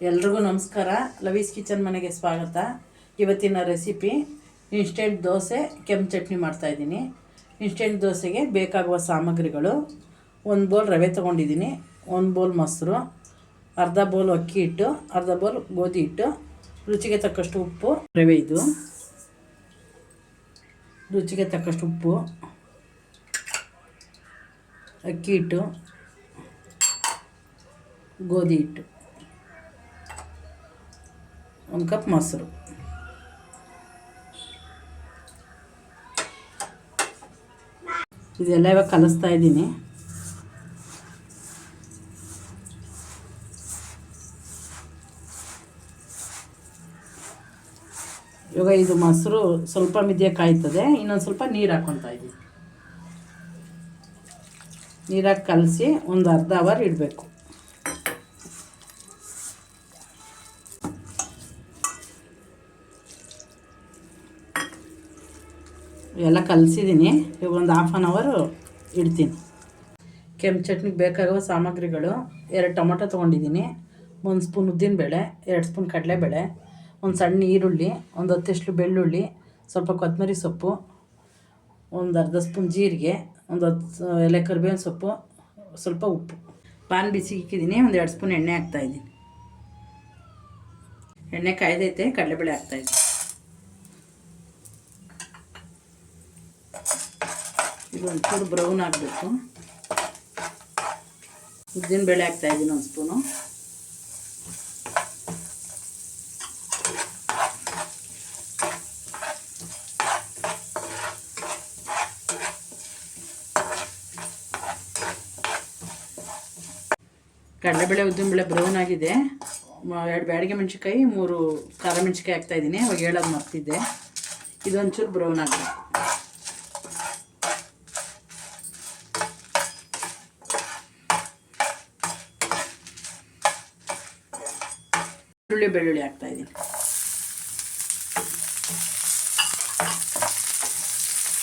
ಎಲ್ರಿಗೂ ನಮಸ್ಕಾರ. ಲವೀಸ್ ಕಿಚನ್ ಮನೆಗೆ ಸ್ವಾಗತ. ಇವತ್ತಿನ ರೆಸಿಪಿ ಇನ್ಸ್ಟೆಂಟ್ ದೋಸೆ ಕೆಂಪು ಚಟ್ನಿ ಮಾಡ್ತಾಯಿದ್ದೀನಿ. ಇನ್ಸ್ಟೆಂಟ್ ದೋಸೆಗೆ ಬೇಕಾಗುವ ಸಾಮಗ್ರಿಗಳು: 1 ಬೌಲ್ ರವೆ ತೊಗೊಂಡಿದ್ದೀನಿ, 1 ಬೌಲ್ ಮೊಸರು, ಅರ್ಧ ಬೌಲ್ ಅಕ್ಕಿ ಹಿಟ್ಟು, ಅರ್ಧ ಬೌಲ್ ಗೋಧಿ ಹಿಟ್ಟು, ರುಚಿಗೆ ತಕ್ಕಷ್ಟು ಉಪ್ಪು, ರವೆ ಇದು, ರುಚಿಗೆ ತಕ್ಕಷ್ಟು ಉಪ್ಪು, ಅಕ್ಕಿ ಹಿಟ್ಟು, ಗೋಧಿ ಹಿಟ್ಟು, 1 ಕಪ್ ಮೊಸರು. ಇದೆಲ್ಲ ಇವಾಗ ಕಲಿಸ್ತಾ ಇದ್ದೀನಿ. ಇವಾಗ ಇದು ಮೊಸರು ಸ್ವಲ್ಪ ಮಿದ್ಯ ಕಾಯ್ತದೆ. ಇನ್ನೊಂದು ಸ್ವಲ್ಪ ನೀರು ಹಾಕ್ಕೊತಾ ಇದ್ದೀನಿ. ನೀರಾಗಿ ಕಲಸಿ ಒಂದು ಅರ್ಧ ಅವರ್ ಇಡಬೇಕು. ಎಲ್ಲ ಕಲಸಿದ್ದೀನಿ. ಇವಾಗ ಒಂದು ಹಾಫ್ ಆನ್ ಅವರು ಇಡ್ತೀನಿ. ಕೆಂಪು ಚಟ್ನಿಗೆ ಬೇಕಾಗುವ ಸಾಮಗ್ರಿಗಳು: 2 ಟೊಮೊಟೊ ತೊಗೊಂಡಿದ್ದೀನಿ, 1 ಸ್ಪೂನ್ ಉದ್ದಿನಬೇಳೆ, 2 ಸ್ಪೂನ್ ಕಡಲೆಬೇಳೆ, 1 ಸಣ್ಣ ಈರುಳ್ಳಿ, 1 10 ಎಸಳು ಬೆಳ್ಳುಳ್ಳಿ, ಸ್ವಲ್ಪ ಕೊತ್ತಂಬರಿ ಸೊಪ್ಪು, 1 ಅರ್ಧ ಸ್ಪೂನ್ ಜೀರಿಗೆ, 1 10 ಎಲೆ ಕರಿಬೇವಿನ ಸೊಪ್ಪು, ಸ್ವಲ್ಪ ಉಪ್ಪು. ಪಾನ್ ಬಿಸಿಗೆ ಇಕ್ಕಿದ್ದೀನಿ. 1 2 ಸ್ಪೂನ್ ಎಣ್ಣೆ ಹಾಕ್ತಾಯಿದ್ದೀನಿ. ಎಣ್ಣೆ ಕಾಯ್ದೈತೆ. ಕಡಲೆಬೇಳೆ ಹಾಕ್ತಾಯಿದ್ದೀನಿ. ಇದು ಒಂಚೂರು ಬ್ರೌನ್ ಆಗಬೇಕು. ಉದ್ದಿನಬೇಳೆ ಹಾಕ್ತಾಯಿದ್ದೀನಿ 1 ಸ್ಪೂನು. ಕಡಲೆಬೇಳೆ ಉದ್ದಿನಬೇಳೆ ಬ್ರೌನ್ ಆಗಿದೆ. 2 ಬ್ಯಾಡಿಗೆ ಮೆಣಸಿನ್ಕಾಯಿ, 3 ಖಾರ ಮೆಣಸಿನ್ಕಾಯಿ ಹಾಕ್ತಾಯಿದ್ದೀನಿ. ಅವಾಗ ಹೇಳೋದು ಮರ್ತಿದ್ದೆ. ಇದೊಂಚೂರು ಬ್ರೌನ್ ಆಗಬೇಕು. ಬೆಳ್ಳುಳ್ಳಿ ಹಾಕ್ತಾಯಿದ್ದೀನಿ.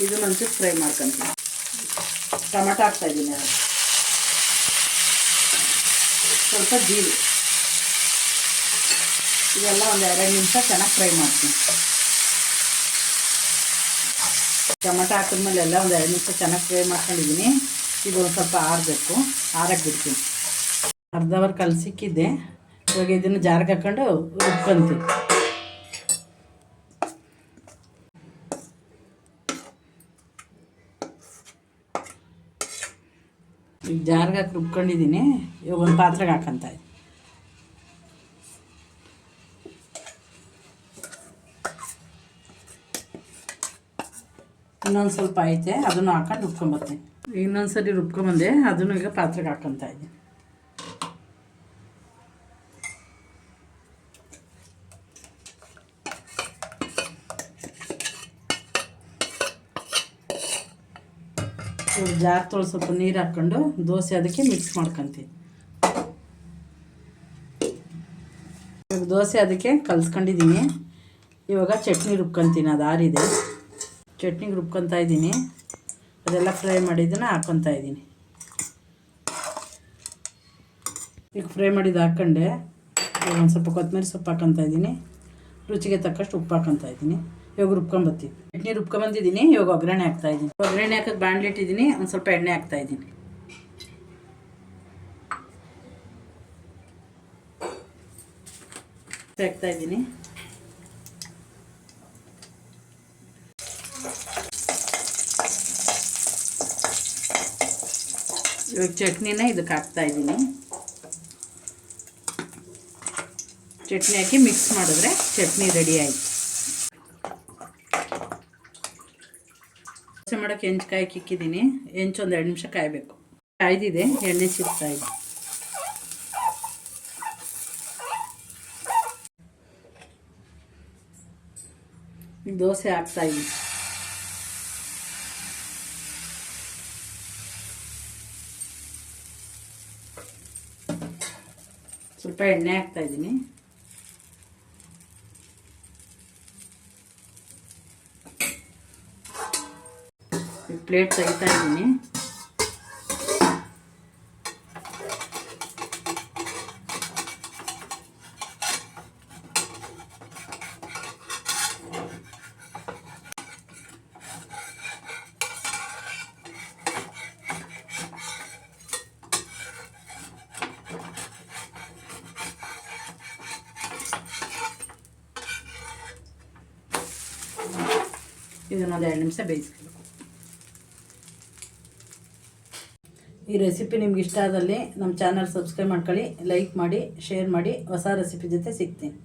ಇದನ್ನೊಂಚೂರು ಫ್ರೈ ಮಾಡ್ಕೊತೀನಿ. ಟೊಮೆಟೊ ಹಾಕ್ತಾಯಿದ್ದೀನಿ. ಸ್ವಲ್ಪ ಜೀರಿಗೆ. ಇದೆಲ್ಲ ಒಂದು 2 ನಿಮಿಷ ಚೆನ್ನಾಗಿ ಫ್ರೈ ಮಾಡ್ತೀನಿ. ಟೊಮೆಟೊ ಹಾಕಿದ್ಮೇಲೆ ಎಲ್ಲ ಒಂದು 2 ನಿಮಿಷ ಚೆನ್ನಾಗಿ ಫ್ರೈ ಮಾಡ್ಕೊಂಡಿದ್ದೀನಿ. ಇದು ಒಂದು ಸ್ವಲ್ಪ ಆರಬೇಕು. ಆರಕ್ಕೆ ಬಿಡ್ತೀನಿ. ಅರ್ಧ ಅವರ್ ಕಲಸಿಕ್ಕಿದ್ದೆ. ಇವಾಗ ಇದನ್ನು ಜಾರ್ಗೆ ಹಾಕ್ಕೊಂಡು ರುಬ್ಕೊಂತೀವಿ. ಈಗ ಜಾರ್ಗೆ ಹಾಕಿ ರುಬ್ಕೊಂಡಿದ್ದೀನಿ. ಇವಾಗ ಒಂದು ಪಾತ್ರೆಗೆ ಹಾಕೊಂತ ಇದ್ದೀನಿ. ಇನ್ನೊಂದು ಸ್ವಲ್ಪ ಐತೆ, ಅದನ್ನು ಹಾಕೊಂಡು ರುಬ್ಕೊಂಬರ್ತೀನಿ. ಇನ್ನೊಂದು ಸರಿ ರುಬ್ಕೊಂಬಂದೆ. ಅದನ್ನು ಈಗ ಪಾತ್ರೆಗೆ ಹಾಕೊಂತ ಇದ್ದೀನಿ. ಜಾರ್ ತೊಳೆದು ಸ್ವಲ್ಪ ನೀರು ಹಾಕ್ಕೊಂಡು ದೋಸೆ ಅದಕ್ಕೆ ಮಿಕ್ಸ್ ಮಾಡ್ಕೊತೀನಿ. ಇವಾಗ ದೋಸೆ ಅದಕ್ಕೆ ಕಲಿಸ್ಕೊಂಡಿದ್ದೀನಿ. ಇವಾಗ ಚಟ್ನಿ ರುಬ್ಕೊತೀನಿ. ಅದು ಆರಿದೆ. ಚಟ್ನಿಗೆ ರುಬ್ಕೊತಾ ಇದ್ದೀನಿ. ಅದೆಲ್ಲ ಫ್ರೈ ಮಾಡಿದ್ದನ್ನು ಹಾಕ್ಕೊತಾ ಇದ್ದೀನಿ. ಈಗ ಫ್ರೈ ಮಾಡಿದ್ದು ಹಾಕ್ಕೊಂಡೆ. ಇವಾಗ ಒಂದು ಸ್ವಲ್ಪ ಕೊತ್ತಂಬರಿ ಸೊಪ್ಪು ಹಾಕ್ಕೊತಾ ಇದ್ದೀನಿ. ರುಚಿಗೆ ತಕ್ಕಷ್ಟು ಉಪ್ಪು ಹಾಕ್ಕೊತಾ ಇದ್ದೀನಿ. ಇವಾಗ ರುಬ್ಕೊಂಬತ್ತೀನಿ. ಚಟ್ನಿ ರುಬ್ಕೊಂಬಂದಿದ್ದೀನಿ. ಇವಾಗ ಒಗ್ಗರಣೆ ಹಾಕ್ತಾಯಿದ್ದೀನಿ. ಒಗ್ಗರಣೆ ಹಾಕೋಕ್ಕೆ ಬಾಣಲೆ ಇಟ್ಟಿದ್ದೀನಿ. ಒಂದು ಸ್ವಲ್ಪ ಎಣ್ಣೆ ಹಾಕ್ತಾಯಿದ್ದೀನಿ. ಹಾಕ್ತಾಯಿದ್ದೀನಿ. ಇವಾಗ ಚಟ್ನಿನ ಇದಕ್ಕೆ ಹಾಕ್ತಾಯಿದ್ದೀನಿ. ಚಟ್ನಿ ಹಾಕಿ ಮಿಕ್ಸ್ ಮಾಡಿದ್ರೆ ಚಟ್ನಿ ರೆಡಿ ಆಯಿತು. ದೋಸೆ ಮಾಡೋಕ್ಕೆ ಹೆಂಚ್ಕಾಯಿ ಇಕ್ಕಿದ್ದೀನಿ. ಹೆಂಚು ಒಂದು 2 ನಿಮಿಷ ಕಾಯಬೇಕು. ಕಾಯ್ದಿದೆ. ಎಣ್ಣೆ ಸಿಗ್ತಾಯಿದೆ. ದೋಸೆ ಹಾಕ್ತಾಯಿದ್ದೀನಿ. ಸ್ವಲ್ಪ ಎಣ್ಣೆ ಹಾಕ್ತಾಯಿದ್ದೀನಿ. ಪ್ಲೇಟ್ ತೆಗಿತಾ ಇದ್ದೀನಿ. ಇದನ್ನೊಂದು 2 ನಿಮಿಷ ಬೇಯಿಸ್ಬೇಕು. ಈ ರೆಸಿಪಿ ನಿಮ್ಗೆ ಇಷ್ಟ ಆದಲ್ಲಿ ನಮ್ಮ ಚಾನಲ್ ಸಬ್ಸ್ಕ್ರೈಬ್ ಮಾಡ್ಕೊಳ್ಳಿ, ಲೈಕ್ ಮಾಡಿ, ಶೇರ್ ಮಾಡಿ. ಹೊಸ ರೆಸಿಪಿ ಜೊತೆ ಸಿಗ್ತೀನಿ.